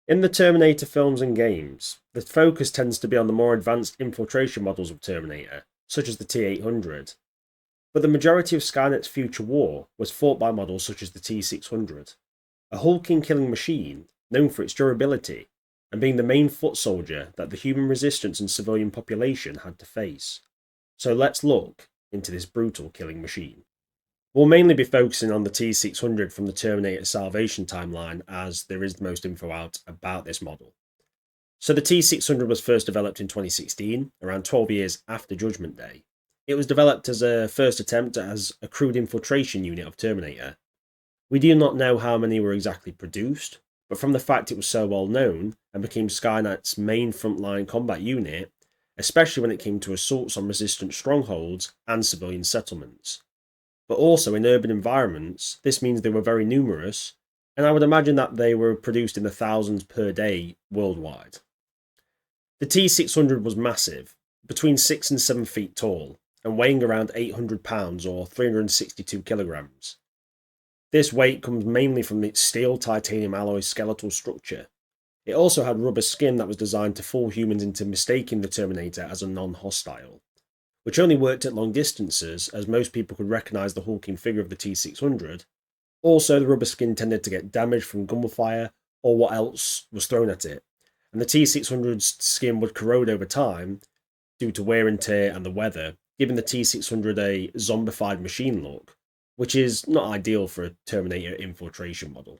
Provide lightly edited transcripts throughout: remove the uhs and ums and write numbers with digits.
In the Terminator films and games, the focus tends to be on the more advanced infiltration models of Terminator, such as the T-800, but the majority of Skynet's future war was fought by models such as the T-600, a hulking killing machine known for its durability and being the main foot soldier that the human resistance and civilian population had to face. So let's look into this brutal killing machine. We'll mainly be focusing on the T-600 from the Terminator Salvation timeline, as there is the most info out about this model. So the T-600 was first developed in 2016, around 12 years after Judgment Day. It was developed as a first attempt as a crewed infiltration unit of Terminator. We do not know how many were exactly produced, but from the fact it was so well known and became Skynet's main frontline combat unit, especially when it came to assaults on resistant strongholds and civilian settlements. But also in urban environments, this means they were very numerous, and I would imagine that they were produced in the thousands per day worldwide. The T-600 was massive, between 6 and 7 feet tall, and weighing around 800 pounds or 362 kilograms. This weight comes mainly from its steel titanium alloy skeletal structure. It also had rubber skin that was designed to fool humans into mistaking the Terminator as a non-hostile, which only worked at long distances as most people could recognise the hulking figure of the T-600. Also, the rubber skin tended to get damaged from gunfire or what else was thrown at it, and the T-600's skin would corrode over time due to wear and tear and the weather, giving the T-600 a zombified machine look, which is not ideal for a Terminator infiltration model.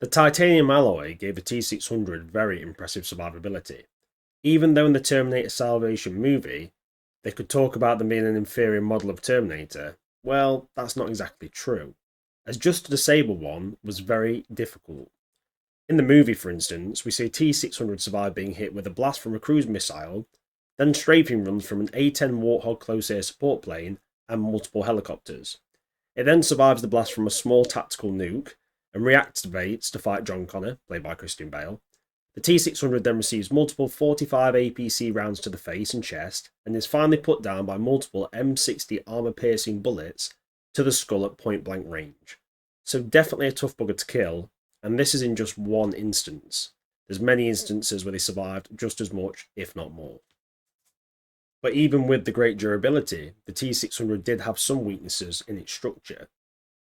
The titanium alloy gave the T-600 very impressive survivability. Even though in the Terminator Salvation movie, they could talk about them being an inferior model of Terminator, well, that's not exactly true, as just to disable one was very difficult. In the movie, for instance, we see T-600 survive being hit with a blast from a cruise missile, then strafing runs from an A-10 Warthog close air support plane and multiple helicopters. It then survives the blast from a small tactical nuke and reactivates to fight John Connor, played by Christian Bale. The T-600 then receives multiple 45 APC rounds to the face and chest and is finally put down by multiple M60 armor-piercing bullets to the skull at point-blank range. So definitely a tough bugger to kill, and this is in just one instance. There's many instances where they survived just as much, if not more. But even with the great durability, the T-600 did have some weaknesses in its structure.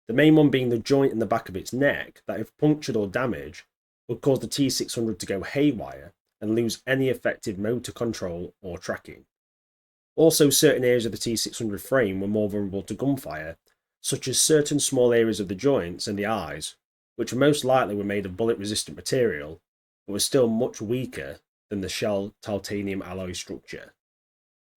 The main one being the joint in the back of its neck that, if punctured or damaged, would cause the T-600 to go haywire and lose any effective motor control or tracking. Also, certain areas of the T-600 frame were more vulnerable to gunfire, such as certain small areas of the joints and the eyes, which most likely were made of bullet-resistant material, but were still much weaker than the shell titanium alloy structure.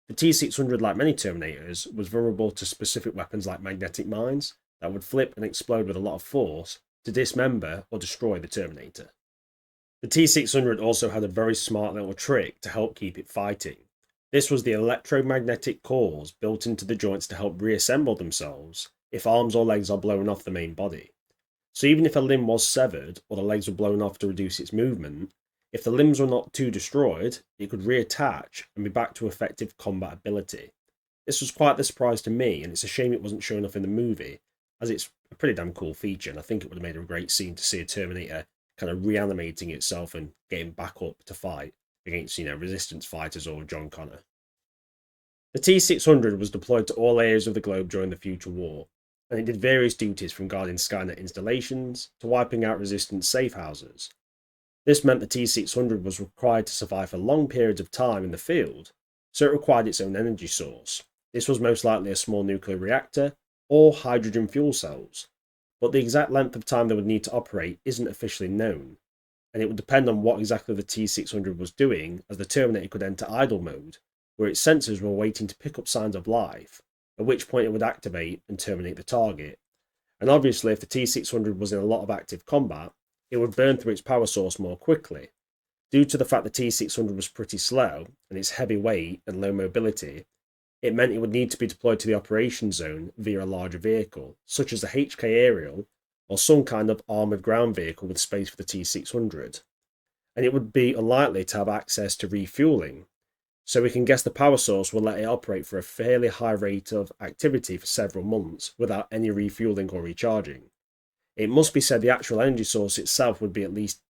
The T-600, like many Terminators, was vulnerable to specific weapons like magnetic mines that would flip and explode with a lot of force to dismember or destroy the Terminator. The T-600 also had a very smart little trick to help keep it fighting. This was the electromagnetic cores built into the joints to help reassemble themselves if arms or legs are blown off the main body. So even if a limb was severed or the legs were blown off to reduce its movement, if the limbs were not too destroyed, it could reattach and be back to effective combat ability. This was quite the surprise to me, and it's a shame it wasn't shown off in the movie, as it's a pretty damn cool feature, and I think it would have made a great scene to see a Terminator kind of reanimating itself and getting back up to fight against, resistance fighters or John Connor. The T-600 was deployed to all areas of the globe during the future war, and it did various duties from guarding Skynet installations to wiping out resistance safe houses. This meant the T-600 was required to survive for long periods of time in the field, so it required its own energy source. This was most likely a small nuclear reactor or hydrogen fuel cells, but the exact length of time they would need to operate isn't officially known, and it would depend on what exactly the T-600 was doing, as the Terminator could enter idle mode, where its sensors were waiting to pick up signs of life, at which point it would activate and terminate the target. And obviously, if the T-600 was in a lot of active combat, it would burn through its power source more quickly. Due to the fact the T-600 was pretty slow, and its heavy weight and low mobility, it meant it would need to be deployed to the operation zone via a larger vehicle, such as a HK aerial or some kind of armoured ground vehicle with space for the T-600. And it would be unlikely to have access to refuelling, so we can guess the power source will let it operate for a fairly high rate of activity for several months without any refuelling or recharging. It must be said the actual energy source itself would be at least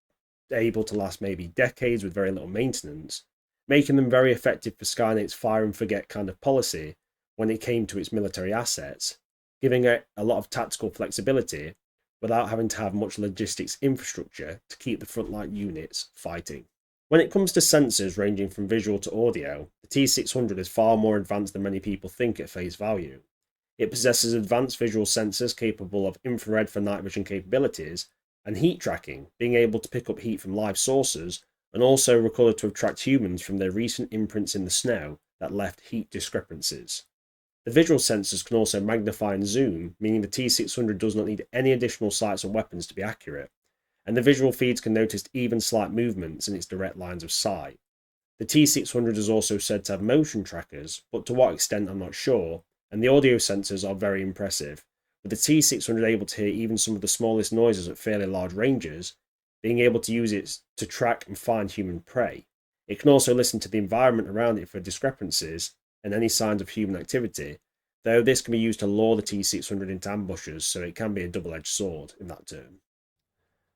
able to last maybe decades with very little maintenance, making them very effective for Skynet's fire and forget kind of policy when it came to its military assets, giving it a lot of tactical flexibility without having to have much logistics infrastructure to keep the frontline units fighting. When it comes to sensors ranging from visual to audio, the T-600 is far more advanced than many people think at face value. It possesses advanced visual sensors capable of infrared for night vision capabilities and heat tracking, being able to pick up heat from live sources and also recorded to have tracked humans from their recent imprints in the snow that left heat discrepancies. The visual sensors can also magnify and zoom, meaning the T-600 does not need any additional sights or weapons to be accurate, and the visual feeds can notice even slight movements in its direct lines of sight. The T-600 is also said to have motion trackers, but to what extent I'm not sure, and the audio sensors are very impressive, with the T-600 able to hear even some of the smallest noises at fairly large ranges, being able to use it to track and find human prey. It can also listen to the environment around it for discrepancies and any signs of human activity, though this can be used to lure the T-600 into ambushes, so it can be a double-edged sword in that term.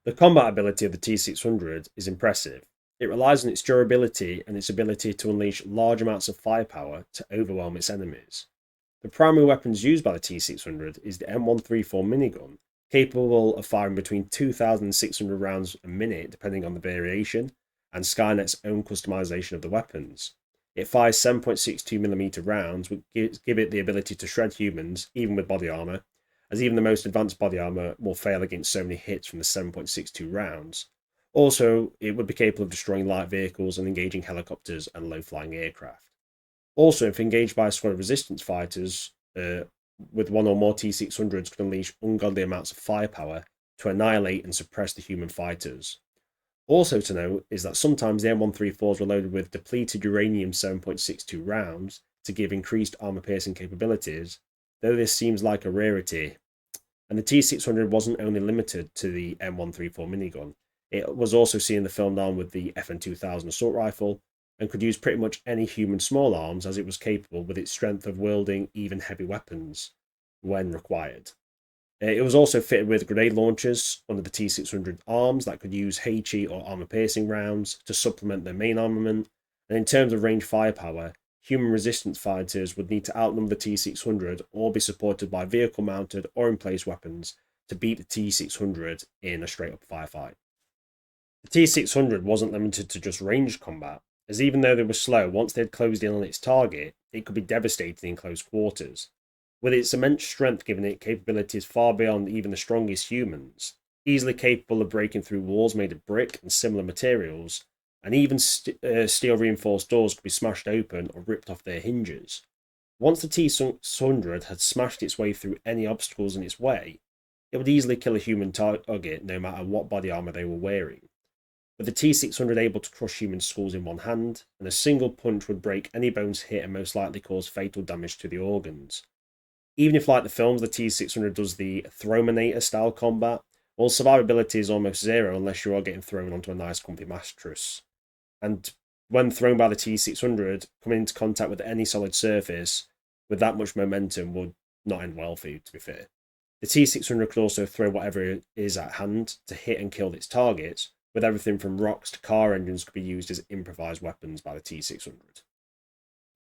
The combat ability of the T-600 is impressive. It relies on its durability and its ability to unleash large amounts of firepower to overwhelm its enemies. The primary weapons used by the T-600 is the M134 minigun, capable of firing between 2,600 rounds a minute depending on the variation, and Skynet's own customization of the weapons. It fires 7.62mm rounds, which give it the ability to shred humans, even with body armour, as even the most advanced body armour will fail against so many hits from the 7.62 rounds. Also, it would be capable of destroying light vehicles and engaging helicopters and low-flying aircraft. Also, if engaged by a squad of resistance fighters, with one or more T-600s can unleash ungodly amounts of firepower to annihilate and suppress the human fighters. Also to note is that sometimes the M134s were loaded with depleted uranium 7.62 rounds to give increased armor-piercing capabilities, though this seems like a rarity. And the T-600 wasn't only limited to the M134 minigun, it was also seen in the filmed arm with the FN2000 assault rifle, and could use pretty much any human small arms as it was capable with its strength of wielding even heavy weapons when required. It was also fitted with grenade launchers under the T-600 arms that could use HE or armor-piercing rounds to supplement their main armament, and in terms of range firepower, human resistance fighters would need to outnumber the T-600 or be supported by vehicle-mounted or in-place weapons to beat the T-600 in a straight-up firefight. The T-600 wasn't limited to just ranged combat, as even though they were slow, once they had closed in on its target, it could be devastating in close quarters. With its immense strength giving it capabilities far beyond even the strongest humans, easily capable of breaking through walls made of brick and similar materials, and even steel-reinforced doors could be smashed open or ripped off their hinges. Once the T-600 had smashed its way through any obstacles in its way, it would easily kill a human target no matter what body armour they were wearing. With the T-600 able to crush human skulls in one hand, and a single punch would break any bones hit and most likely cause fatal damage to the organs. Even if, like the films, the T-600 does the Terminator style combat, well, survivability is almost zero unless you are getting thrown onto a nice comfy mattress. And when thrown by the T-600, coming into contact with any solid surface with that much momentum would not end well for you, to be fair. The T-600 could also throw whatever is at hand to hit and kill its targets, with everything from rocks to car engines could be used as improvised weapons by the T-600.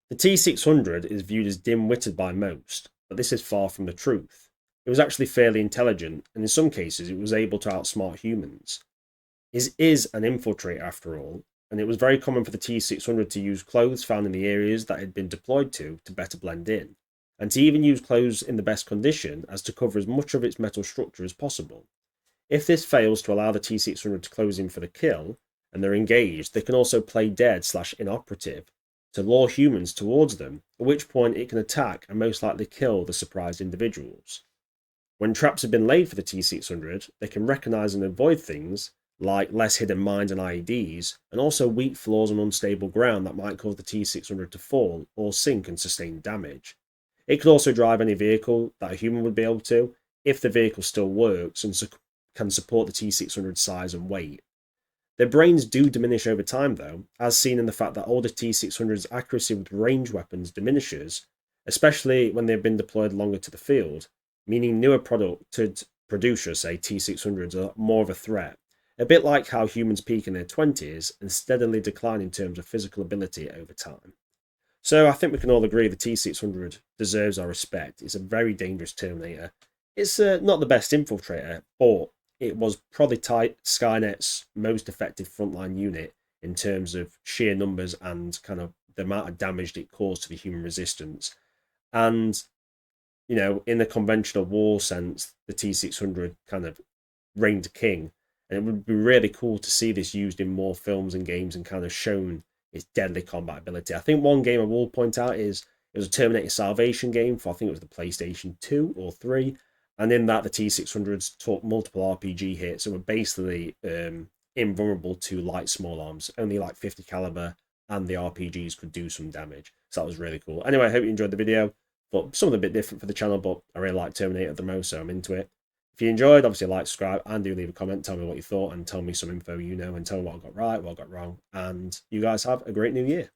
The T-600 is viewed as dim-witted by most, but this is far from the truth. It was actually fairly intelligent, and in some cases it was able to outsmart humans. It is an infiltrator after all, and it was very common for the T-600 to use clothes found in the areas that it had been deployed to better blend in, and to even use clothes in the best condition as to cover as much of its metal structure as possible. If this fails to allow the T-600 to close in for the kill, and they're engaged, they can also play dead/inoperative to lure humans towards them, at which point it can attack and most likely kill the surprised individuals. When traps have been laid for the T-600, they can recognise and avoid things like less hidden mines and IEDs, and also weak floors and unstable ground that might cause the T-600 to fall or sink and sustain damage. It could also drive any vehicle that a human would be able to, if the vehicle still works and can support the T-600's size and weight. Their brains do diminish over time though, as seen in the fact that older T-600's accuracy with range weapons diminishes, especially when they've been deployed longer to the field, meaning newer producers, say T-600s, are more of a threat, a bit like how humans peak in their 20s and steadily decline in terms of physical ability over time. So I think we can all agree the T-600 deserves our respect. It's a very dangerous Terminator. It's not the best infiltrator, but it was probably Skynet's most effective frontline unit in terms of sheer numbers and kind of the amount of damage it caused to the human resistance. And, you know, in the conventional war sense, the T-600 kind of reigned king. And it would be really cool to see this used in more films and games and kind of shown its deadly combat ability. I think one game I will point out is it was a Terminator Salvation game for, I think it was the PlayStation 2 or 3. And in that, the T-600s took multiple RPG hits and were basically invulnerable to light small arms. Only like 50 caliber and the RPGs could do some damage. So that was really cool. Anyway, I hope you enjoyed the video. But something a bit different for the channel, but I really like Terminator the most, so I'm into it. If you enjoyed, obviously like, subscribe, and do leave a comment. Tell me what you thought and tell me some info you know and tell me what I got right, what I got wrong. And you guys have a great new year.